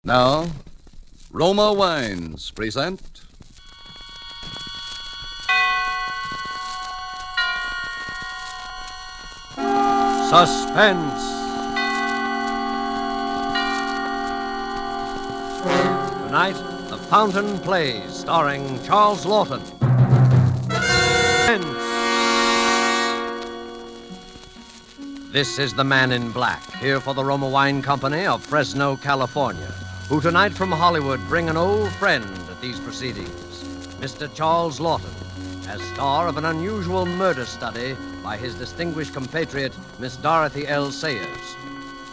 Now, Roma Wines present Suspense. Tonight, The Fountain Plays, starring Charles Lawton. Suspense. This is the Man in Black, here for the Roma Wine Company of Fresno, California, who tonight from Hollywood bring an old friend at these proceedings, Mr. Charles Lawton, as star of an unusual murder study by his distinguished compatriot, Miss Dorothy L. Sayers,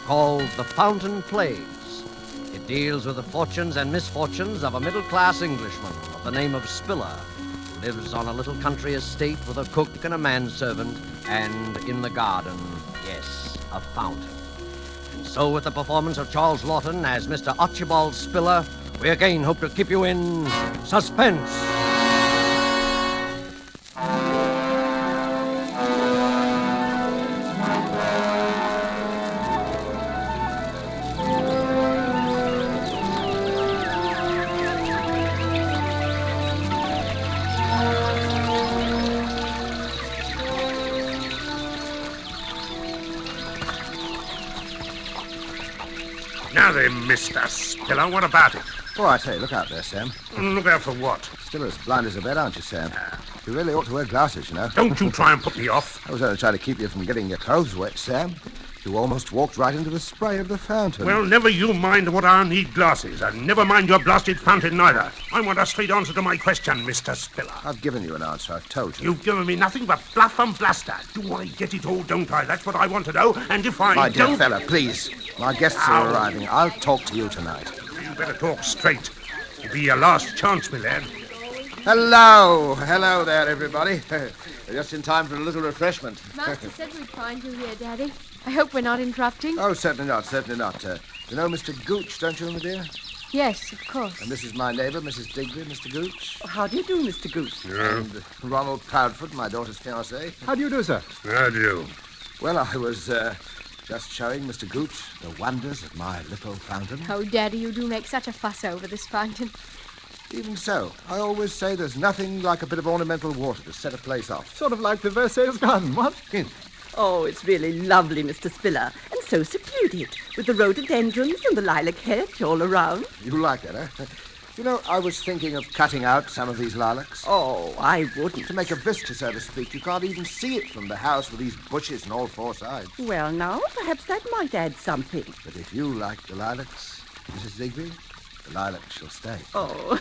called The Fountain Plays. It deals with the fortunes and misfortunes of a middle-class Englishman of the name of Spiller, who lives on a little country estate with a cook and a manservant, and in the garden, yes, a fountain. And so with the performance of Charles Lawton as Mr. Archibald Spiller, we again hope to keep you in suspense. Now then, Mr. Spiller, what about it? Oh, I say, look out there, Sam. Look out for what? Still as blind as a bat, aren't you, Sam? You really ought to wear glasses, you know. Don't you try and put me off. I was only trying to keep you from getting your clothes wet, Sam. You almost walked right into the spray of the fountain. Well, never you mind what I need glasses, and never mind your blasted fountain neither. I want a straight answer to my question, Mr. Spiller. I've given you an answer, I've told you. You've given me nothing but bluff and bluster. Do I get it all, don't I? That's what I want to know, and if I My don't... dear fella, please. My guests are arriving. I'll talk to you tonight. You better talk straight. It'll be your last chance, my lad. Hello. Hello there, everybody. Just in time for a little refreshment. Master said we'd find you here, Daddy. I hope we're not interrupting. Oh, certainly not, certainly not. You know Mr. Gooch, don't you, my dear? Yes, of course. And this is my neighbour, Mrs. Digby, Mr. Gooch. How do you do, Mr. Goose? And Ronald Proudfoot, my daughter's fiancé. How do you do, sir? How do you? Well, I was just showing Mr. Gooch the wonders of my little fountain. Oh, Daddy, you do make such a fuss over this fountain. Even so, I always say there's nothing like a bit of ornamental water to set a place off. Sort of like the Versailles garden, what? Oh, it's really lovely, Mr. Spiller, and so secluded, with the rhododendrons and the lilac hedge all around. You like that, eh? You know, I was thinking of cutting out some of these lilacs. Oh, I wouldn't. To make a vista, so to speak. You can't even see it from the house with these bushes on all four sides. Well, now, perhaps that might add something. But if you like the lilacs, Mrs. Digby, the lilacs shall stay. Oh,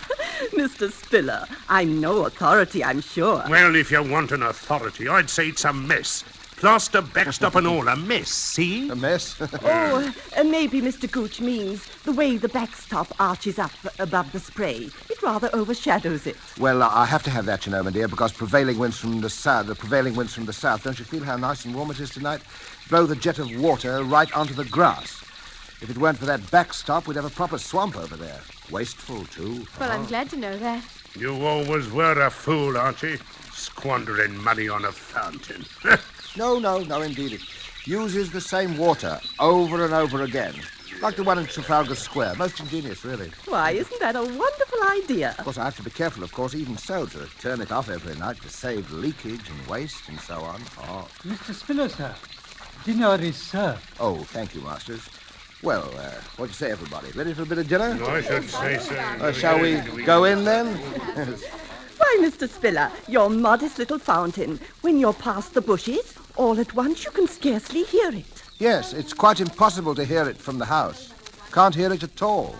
Mr. Spiller, I'm no authority, I'm sure. Well, if you want an authority, I'd say it's a mess. Plaster, backstop and all, a mess, see? A mess? Oh, maybe Mr. Gooch means the way the backstop arches up above the spray. It rather overshadows it. Well, I have to have that, you know, my dear, because prevailing winds from the south, don't you feel how nice and warm it is tonight? Blow the jet of water right onto the grass. If it weren't for that backstop, we'd have a proper swamp over there. Wasteful, too. Well, I'm glad to know that. You always were a fool, Archie. Squandering money on a fountain. No, indeed. It uses the same water over and over again. Like the one in Trafalgar Square. Most ingenious, really. Why, isn't that a wonderful idea? Of course, I have to be careful, of course, even so, to turn it off every night to save leakage and waste and so on. Oh, Mr. Spiller, sir. Dinner is served. oh thank you, Masters. Well, what do you say, everybody? Ready for a bit of dinner? I should say so. Shall we go in, then? Why, Mr. Spiller, your modest little fountain, when you're past the bushes, all at once you can scarcely hear it. Yes, it's quite impossible to hear it from the house. Can't hear it at all.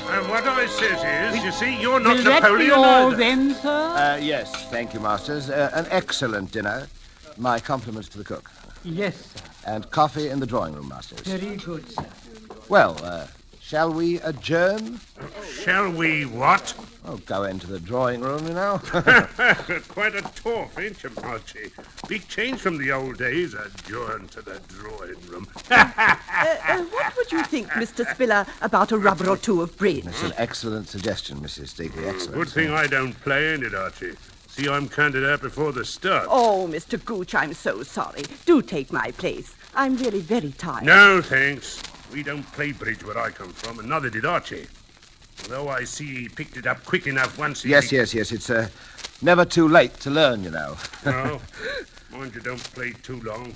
And what I says is, you see, you're not Will that be Napoleon all either. then, sir? Yes, thank you, Masters. An excellent dinner. My compliments to the cook. Yes, sir. And coffee in the drawing room, Masters. Very good, sir. Well, shall we adjourn? Shall we what? Oh, go into the drawing room, you know. Quite a torf, ain't you, Marchie? Big change from the old days, adjourned to the drawing room. What would you think, Mr. Spiller, about a rubber or two of bridge? It's an excellent suggestion, Mrs. Digby. Excellent. Good thing I don't play, ain't it, Archie? See, I'm counted out before the start. Oh, Mr. Gooch, I'm so sorry. Do take my place. I'm really very tired. No, thanks. We don't play bridge where I come from, and neither did Archie. Although I see he picked it up quick enough once he... Yes. It's never too late to learn, you know. No. Mind you don't play too long.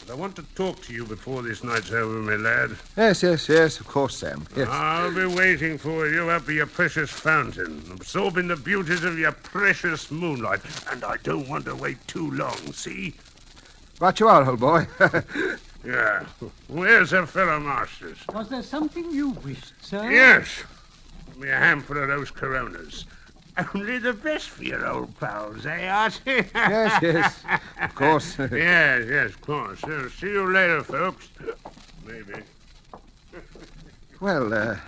But I want to talk to you before this night's over, my lad. Yes, of course, Sam. Yes. I'll be waiting for you up at your precious fountain, absorbing the beauties of your precious moonlight. And I don't want to wait too long, see? Right you are, old boy. Yeah. Where's the fellow masters? Was there something you wished, sir? Yes. Give me a handful of those Coronas. Only the best for your old pals, eh, Archie? Yes. Of course. Yes, of course. See you later, folks. Maybe. Well,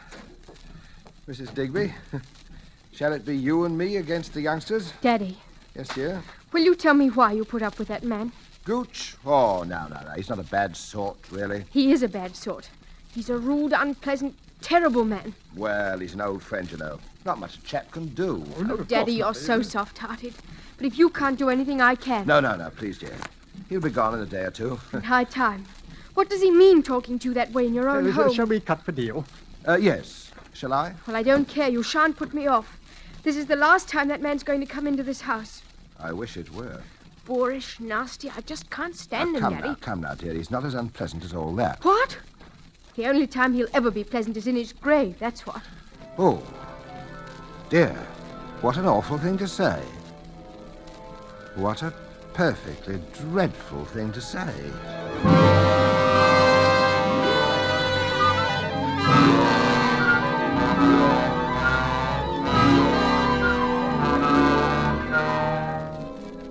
Mrs. Digby, shall it be you and me against the youngsters? Daddy, Yes, dear. will you tell me why you put up with that man? Gooch? Oh, no. He's not a bad sort, really. He is a bad sort. He's a rude, unpleasant, terrible man. Well, he's an old friend, you know. Not much a chap can do. Oh, Daddy, you're so soft-hearted. But if you can't do anything, I can. No, please, dear. He'll be gone in a day or two. In high time. What does he mean talking to you that way in your own home? Shall we cut the deal? Yes. Shall I? Well, I don't care. You shan't put me off. This is the last time that man's going to come into this house. I wish it were. Boorish, nasty. I just can't stand him, Daddy. Come now, dear. He's not as unpleasant as all that. What? The only time he'll ever be pleasant is in his grave, that's what. Oh, dear. What an awful thing to say. What a perfectly dreadful thing to say.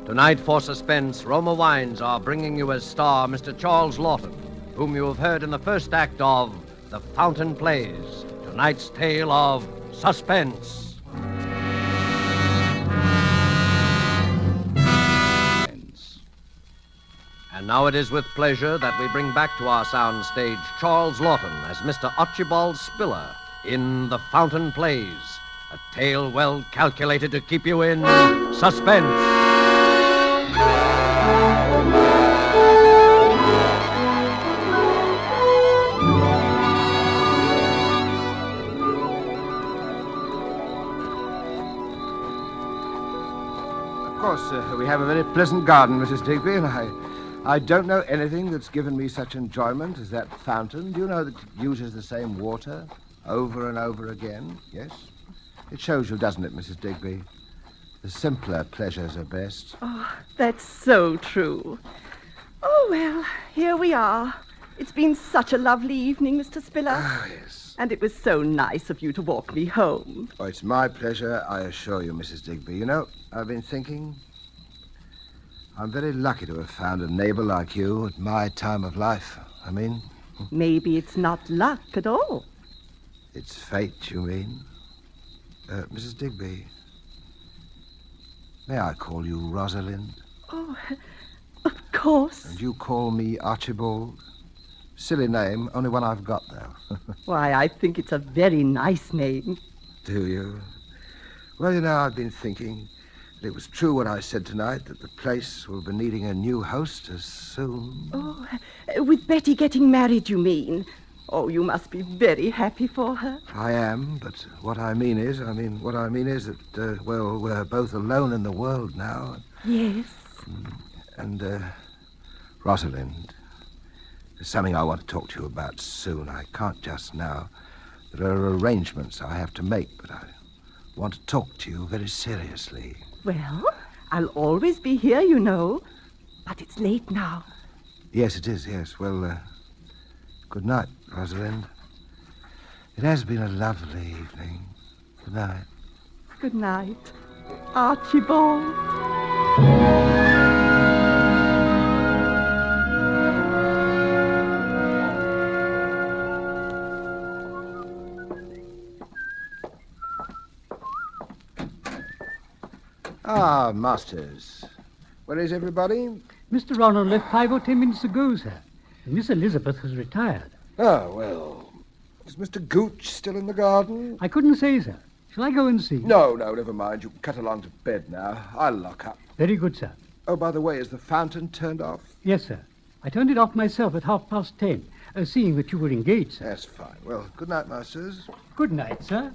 Tonight for Suspense, Roma Wines are bringing you as star Mr. Charles Lawton, whom you have heard in the first act of The Fountain Plays, tonight's tale of Suspense. And now it is with pleasure that we bring back to our sound stage Charles Lawton as Mr. Archibald Spiller in The Fountain Plays, a tale well calculated to keep you in suspense. Of course, we have a very pleasant garden, Mrs. Digby, and I don't know anything that's given me such enjoyment as that fountain. Do you know that it uses the same water over and over again? Yes? It shows you, doesn't it, Mrs. Digby? The simpler pleasures are best. Oh, that's so true. Oh, well, here we are. It's been such a lovely evening, Mr. Spiller. Ah, yes. And it was so nice of you to walk me home. Oh, it's my pleasure, I assure you, Mrs. Digby. You know, I've been thinking... I'm very lucky to have found a neighbor like you at my time of life. I mean... Maybe it's not luck at all. It's fate, you mean? Mrs. Digby, may I call you Rosalind? Oh, of course. And you call me Archibald? Silly name, only one I've got, though. Why, I think it's a very nice name. Do you? Well, you know, I've been thinking that it was true what I said tonight, that the place will be needing a new hostess soon. Oh, with Betty getting married, you mean? Oh, you must be very happy for her. I am, but what I mean is that, well, we're both alone in the world now. Yes. And, Rosalind, there's something I want to talk to you about soon. I can't just now. There are arrangements I have to make, but I want to talk to you very seriously. Well, I'll always be here, you know. But it's late now. Yes, it is, yes. Well, good night, Rosalind. It has been a lovely evening. Good night. Good night, Archibald. Ah, Masters. Where is everybody? Mr. Ronald left 5 or 10 minutes ago, sir. And Miss Elizabeth has retired. Oh, well. Is Mr. Gooch still in the garden? I couldn't say, sir. Shall I go and see? No, never mind. You can cut along to bed now. I'll lock up. Very good, sir. Oh, by the way, is the fountain turned off? Yes, sir. I turned it off myself at 10:30, seeing that you were engaged, sir. That's fine. Well, good night, Masters. Good night, sir.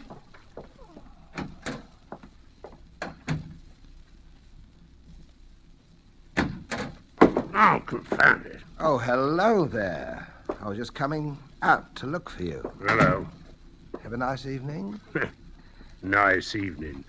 Oh, confound it. Oh, hello there. I was just coming out to look for you. Hello. Have a nice evening? Nice evening.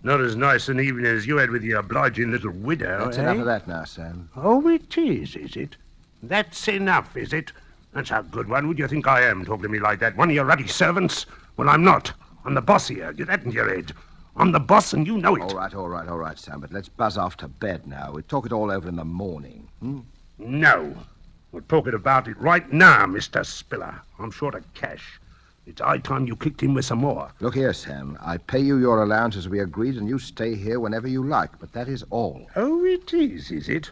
Not as nice an evening as you had with your obliging little widow, That's eh? enough of that now, Sam. Oh, it is it? That's enough, is it? That's a good one. Who do you think I am, talking to me like that? One of your ruddy servants? Well, I'm not. I'm the boss here. Get that in your head. I'm the boss, and you know it. All right, Sam, but let's buzz off to bed now. We'll talk it all over in the morning. No. We're talking about it right now, Mr. Spiller. I'm short of cash. It's high time you kicked in with some more. Look here, Sam. I pay you your allowance as we agreed, and you stay here whenever you like, but that is all. Oh, it is it?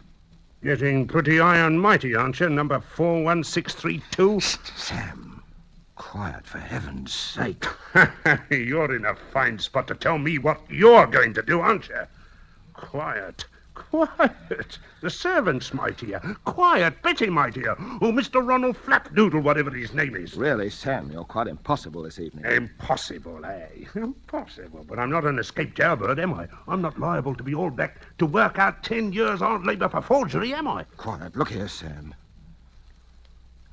Getting pretty high and mighty, aren't you, number 41632? Sam, quiet, for heaven's sake. You're in a fine spot to tell me what you're going to do, aren't you? Quiet. The servant's mightier. Quiet, Betty mightier. Oh, Mr. Ronald Flapdoodle, whatever his name is. Really, Sam, you're quite impossible this evening. Impossible, eh? Impossible. But I'm not an escaped jailbird, am I? I'm not liable to be hauled back to work out 10 years hard labor for forgery, am I? Quiet. Look here, Sam.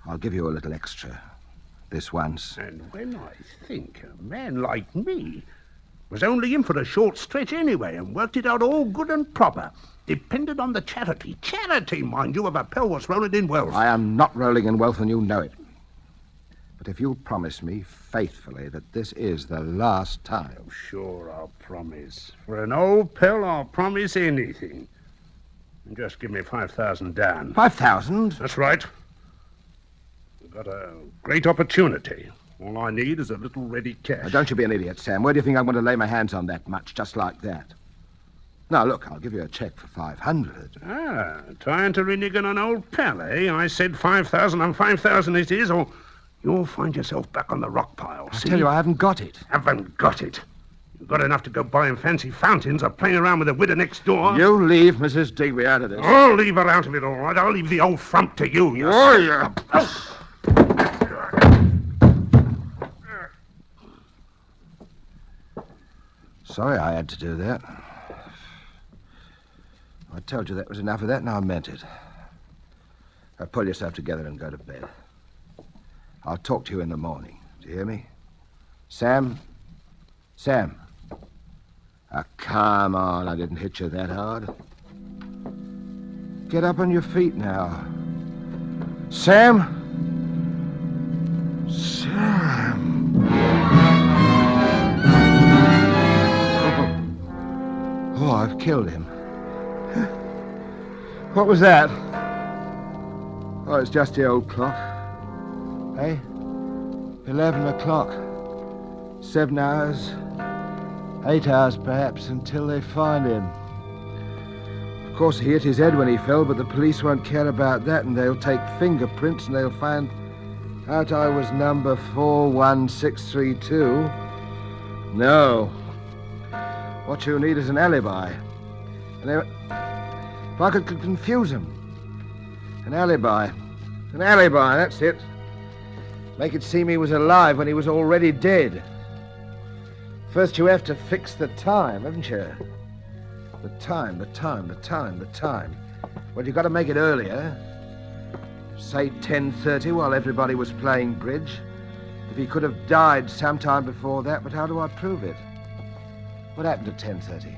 I'll give you a little extra. This once. And when I think a man like me was only in for a short stretch anyway and worked it out all good and proper, depended on the charity, mind you, of a pal was rolling in wealth. I am not rolling in wealth, and you know it. But if you'll promise me faithfully that this is the last time... Oh, sure, I'll promise. For an old pal, I'll promise anything. And just give me 5,000 down. 5,000? That's right. We've got a great opportunity. All I need is a little ready cash. Now, don't you be an idiot, Sam. Where do you think I'm going to lay my hands on that much, just like that? Now, look, I'll give you a check for 500. Ah, trying to renege on an old pal, eh? I said 5,000 and 5,000 it is, or you'll find yourself back on the rock pile. I tell you, I haven't got it. Haven't got it. You've got enough to go buying fancy fountains or playing around with the widow next door. You leave Mrs. Digby out of this. I'll leave her out of it, all right. I'll leave the old frump to you. Oh, yeah. Sorry I had to do that. I told you that was enough of that, and I meant it. Now pull yourself together and go to bed. I'll talk to you in the morning. Do you hear me? Sam? Sam? Ah, come on. I didn't hit you that hard. Get up on your feet now. Sam? Sam? Oh, I've killed him. What was that? Oh, it's just the old clock. Hey? 11 o'clock. 7 hours. 8 hours, perhaps, until they find him. Of course, he hit his head when he fell, but the police won't care about that, and they'll take fingerprints, and they'll find out I was number 41632. No. What you need is an alibi. If I could confuse him. An alibi. An alibi, that's it. Make it seem he was alive when he was already dead. First you have to fix the time, haven't you? The time. Well, you've got to make it earlier. Say 10:30 while everybody was playing bridge. If he could have died sometime before that, but how do I prove it? What happened at 10:30?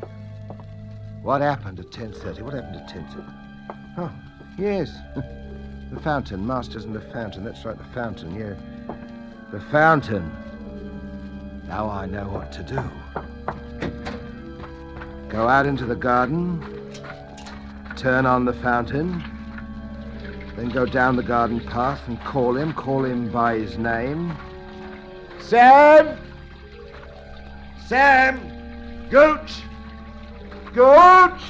What happened at 10:30? What happened at 10:30? Oh, yes. The fountain. Masters and the fountain. That's right, the fountain, yeah. The fountain. Now I know what to do. Go out into the garden. Turn on the fountain. Then go down the garden path and call him. Call him by his name. Sam! Sam! Gooch! Gooch!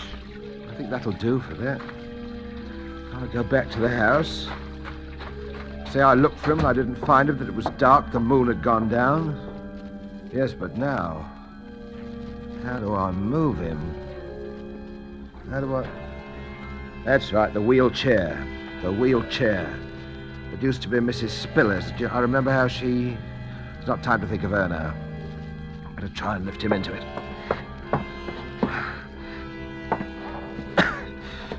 I think that'll do for that. I'll go back to the house. Say I looked for him and I didn't find him, that it was dark, the moon had gone down. Yes, but now, how do I move him? How do I... That's right, the wheelchair. The wheelchair. It used to be Mrs. Spiller's. I remember how she... It's not time to think of her now. Better try and lift him into it.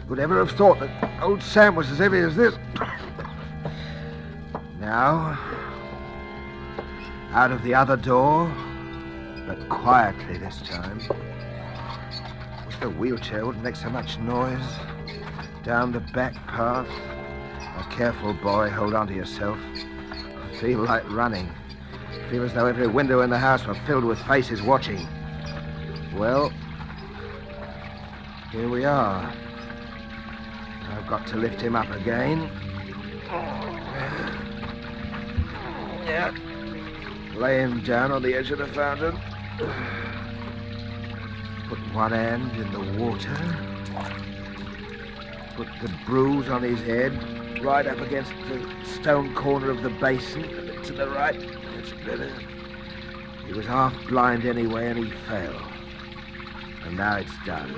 Would ever have thought that old Sam was as heavy as this? Now, out of the other door, but quietly this time. Wish the wheelchair wouldn't make so much noise. Down the back path. A careful boy, hold on to yourself. Feel like running. Feel as though every window in the house were filled with faces watching. Well, here we are. I've got to lift him up again. Yeah. Lay him down on the edge of the fountain. Put one hand in the water. Put the bruise on his head, right up against the stone corner of the basin, a bit to the right. That's better. He was half blind anyway, and he fell. And now it's done.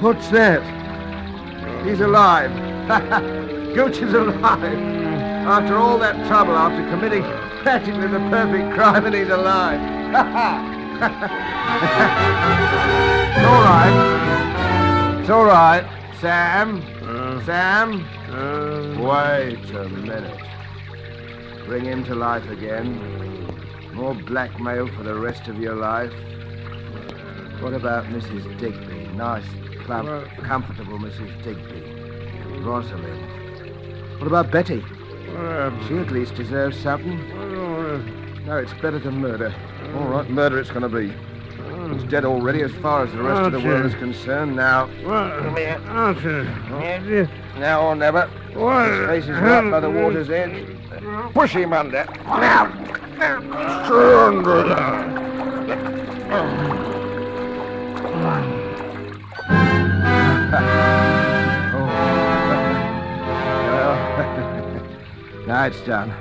What's that? He's alive. Gooch is alive. After all that trouble, after committing practically the perfect crime, and he's alive. It's all right. It's all right. Sam? Sam? Wait a minute. Bring him to life again. More blackmail for the rest of your life. What about Mrs. Digby? Nice, plump, comfortable Mrs. Digby. Rosalind. What about Betty? She at least deserves something. No, it's better than murder. All right, murder it's going to be. He's dead already as far as the rest of the world is concerned. Now, come here. Now or never. His face is right by the water's edge. Push him under. Now. Now it's done.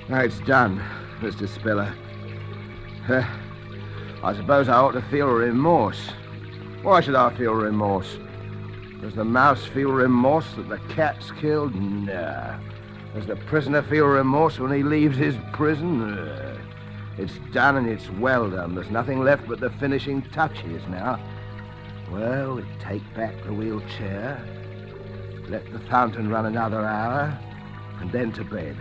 Now it's done, Mr. Spiller. I suppose I ought to feel remorse. Why should I feel remorse? Does the mouse feel remorse that the cat's killed? Nah. Does the prisoner feel remorse when he leaves his prison? Nah. It's done and it's well done. There's nothing left but the finishing touches now. Well, we take back the wheelchair, let the fountain run another hour, and then to bed.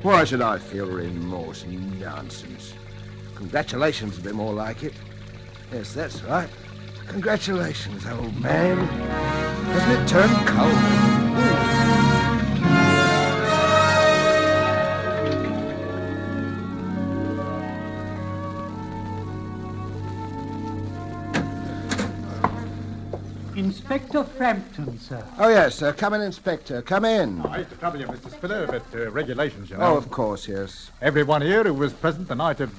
Why should I feel remorse? Nonsense. Congratulations would be more like it. Yes, that's right. Congratulations, old man. Doesn't it turn cold? Inspector Frampton, sir. Oh, yes, come in, Inspector. Come in. I hate to trouble you, Mr. Spiller, but regulations, you know. Oh, of course, yes. Everyone here who was present the night of,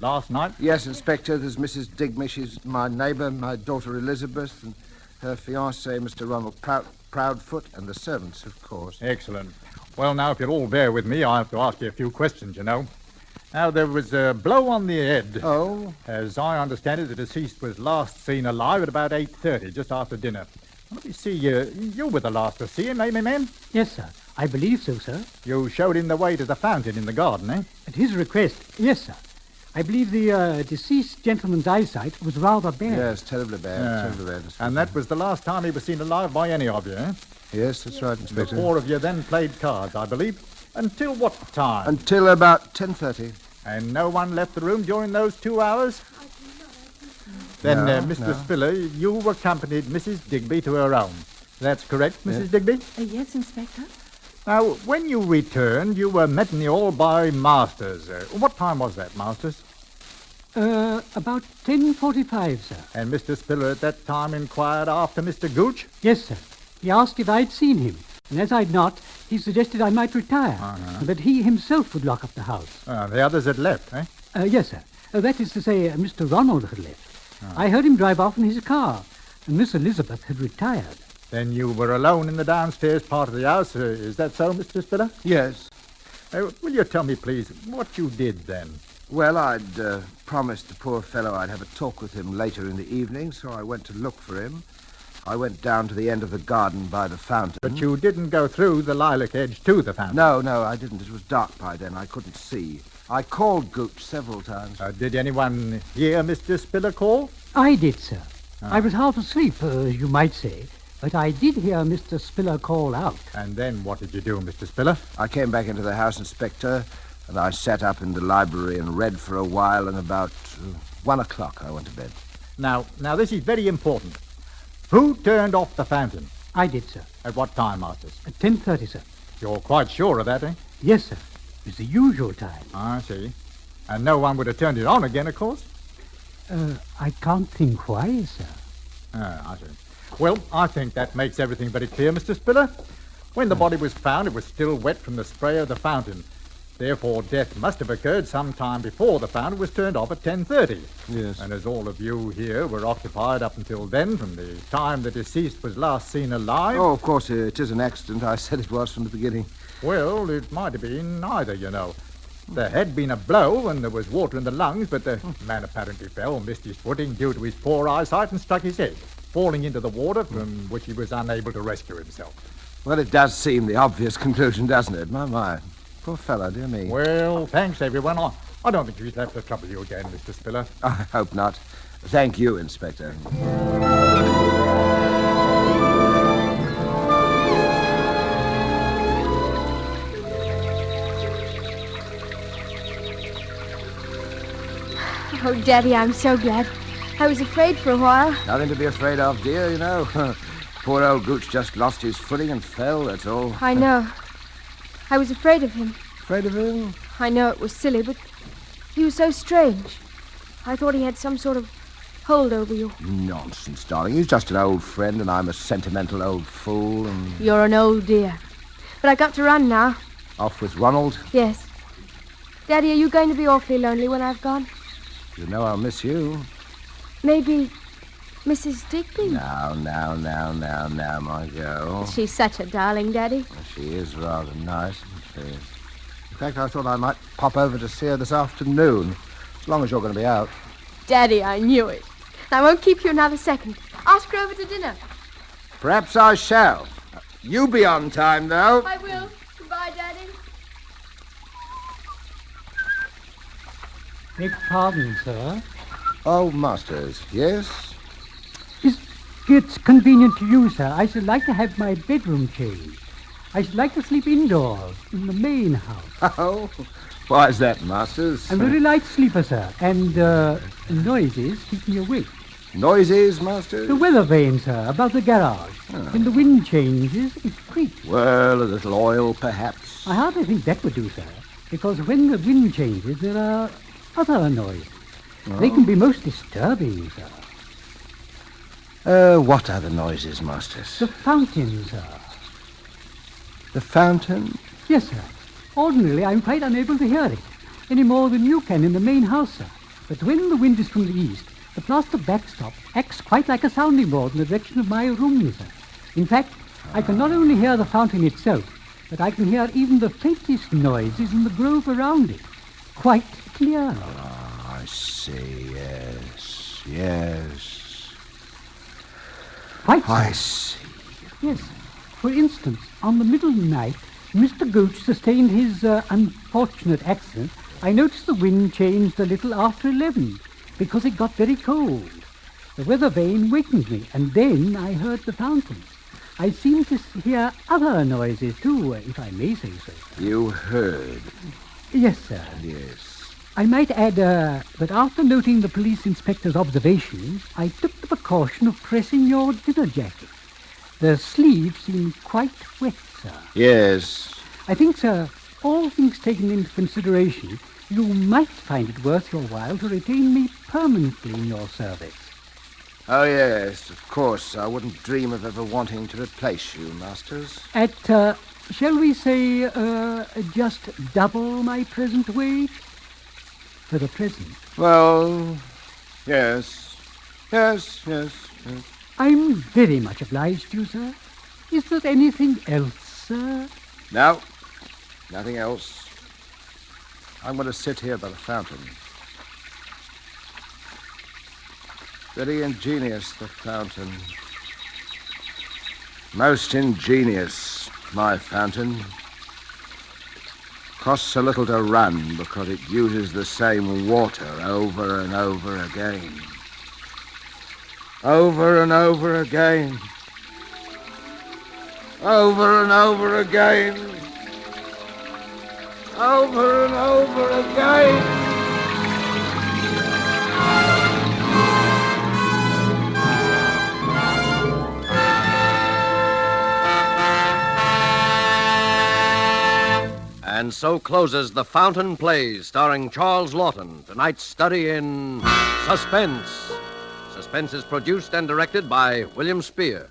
last night. Yes, Inspector, there's Mrs. Digby. She's my neighbour, my daughter Elizabeth, and her fiancé, Mr. Ronald Proudfoot, and the servants, of course. Excellent. Well, now, if you'll all bear with me, I have to ask you a few questions, you know. Now, there was a blow on the head. Oh? As I understand it, the deceased was last seen alive at about 8:30, just after dinner. Let me see, you were the last to see him, eh, my man? Yes, sir. I believe so, sir. You showed him the way to the fountain in the garden, eh? At his request, yes, sir. I believe the deceased gentleman's eyesight was rather bad. Yes, terribly bad, terribly bad. And that was the last time he was seen alive by any of you, eh? Yes, that's right, Inspector. The four of you then played cards, I believe. Until what time? Until about 10:30. And no one left the room during those 2 hours? Then, Mr. Spiller, you accompanied Mrs. Digby to her home. That's correct, Mrs. Digby? Yes, Inspector. Now, when you returned, you were met in the hall by Masters. What time was that, Masters? About 10:45, sir. And Mr. Spiller at that time inquired after Mr. Gooch? Yes, sir. He asked if I'd seen him. And as I'd not, he suggested I might retire, and that he himself would lock up the house. The others had left, eh? Yes, sir. That is to say, Mr. Ronald had left. I heard him drive off in his car, and Miss Elizabeth had retired. Then you were alone in the downstairs part of the house. Is that so, Mr. Spiller? Yes. Will you tell me, please, what you did then? Well, I'd promised the poor fellow I'd have a talk with him later in the evening, so I went to look for him. I went down to the end of the garden by the fountain. But you didn't go through the lilac hedge to the fountain? No, I didn't. It was dark by then. I couldn't see. I called Gooch several times. Did anyone hear Mr. Spiller call? I did, sir. I was half asleep, you might say, but I did hear Mr. Spiller call out. And then what did you do, Mr. Spiller? I came back into the house, Inspector, and I sat up in the library and read for a while, and about 1 o'clock I went to bed. Now, this is very important. Who turned off the fountain? I did, sir. At what time, Masters? At 10:30, sir. You're quite sure of that, eh? Yes, sir. It was the usual time. I see. And no one would have turned it on again, of course? I can't think why, sir. I see. Well, I think that makes everything very clear, Mr. Spiller. When the body was found, it was still wet from the spray of the fountain. Therefore, death must have occurred some time before the fountain was turned off at 10:30. Yes. And as all of you here were occupied up until then, from the time the deceased was last seen alive... Oh, of course, it is an accident. I said it was from the beginning. Well, it might have been either, you know. There had been a blow and there was water in the lungs, but the man apparently fell, missed his footing due to his poor eyesight and struck his head, falling into the water from which he was unable to rescue himself. Well, it does seem the obvious conclusion, doesn't it? My. Poor fellow, dear me. Well, thanks, everyone. I don't think we'd have to trouble you again, Mr. Spiller. I hope not. Thank you, Inspector. Oh, Daddy, I'm so glad. I was afraid for a while. Nothing to be afraid of, dear, you know. Poor old Gooch just lost his footing and fell, that's all. I know. I was afraid of him. Afraid of him? I know it was silly, but he was so strange. I thought he had some sort of hold over you. Nonsense, darling. He's just an old friend, and I'm a sentimental old fool, and... You're an old dear. But I got to run now. Off with Ronald? Yes. Daddy, are you going to be awfully lonely when I've gone? You know I'll miss you. Maybe Mrs. Digby? Now, my girl. She's such a darling, Daddy. She is rather nice, isn't she? In fact, I thought I might pop over to see her this afternoon, as long as you're going to be out. Daddy, I knew it. I won't keep you another second. Ask her over to dinner. Perhaps I shall. You be on time, though. I will. Goodbye, Daddy. Beg pardon, sir. Oh, Masters, yes? It's convenient to you, sir. I should like to have my bedroom changed. I should like to sleep indoors, in the main house. Oh, why is that, Masters? I'm a very light sleeper, sir, and noises keep me awake. Noises, Masters? The weather vane, sir, above the garage. When the wind changes, it creaks. Well, a little oil, perhaps. I hardly think that would do, sir, because when the wind changes, there are other noises. They can be most disturbing, sir. What other noises, Masters? The fountain, sir. The fountain? Yes, sir. Ordinarily, I'm quite unable to hear it, any more than you can in the main house, sir. But when the wind is from the east, the plaster backstop acts quite like a sounding board in the direction of my room, sir. In fact, I can not only hear the fountain itself, but I can hear even the faintest noises in the grove around it, quite clearly. I see, yes. Quite so. I see. Yes. For instance, on the middle night, Mr. Gooch sustained his unfortunate accident. I noticed the wind changed a little after 11 because it got very cold. The weather vane wakened me, and then I heard the fountain. I seemed to hear other noises too, if I may say so. You heard? Yes, sir. Yes. I might add that after noting the police inspector's observations, I took the precaution of pressing your dinner jacket. The sleeve seemed quite wet, sir. Yes. I think, sir, all things taken into consideration, you might find it worth your while to retain me permanently in your service. Oh, yes, of course. I wouldn't dream of ever wanting to replace you, Masters. At, shall we say, just double my present wage? For the present. Well, yes. Yes. I'm very much obliged to you, sir. Is there anything else, sir? No, nothing else. I'm going to sit here by the fountain. Very ingenious, the fountain. Most ingenious, my fountain. Costs a little to run because it uses the same water over and over again. Over and over again. Over and over again. Over and over again. And so closes The Fountain Plays, starring Charles Lawton, tonight's study in Suspense. Suspense is produced and directed by William Spear.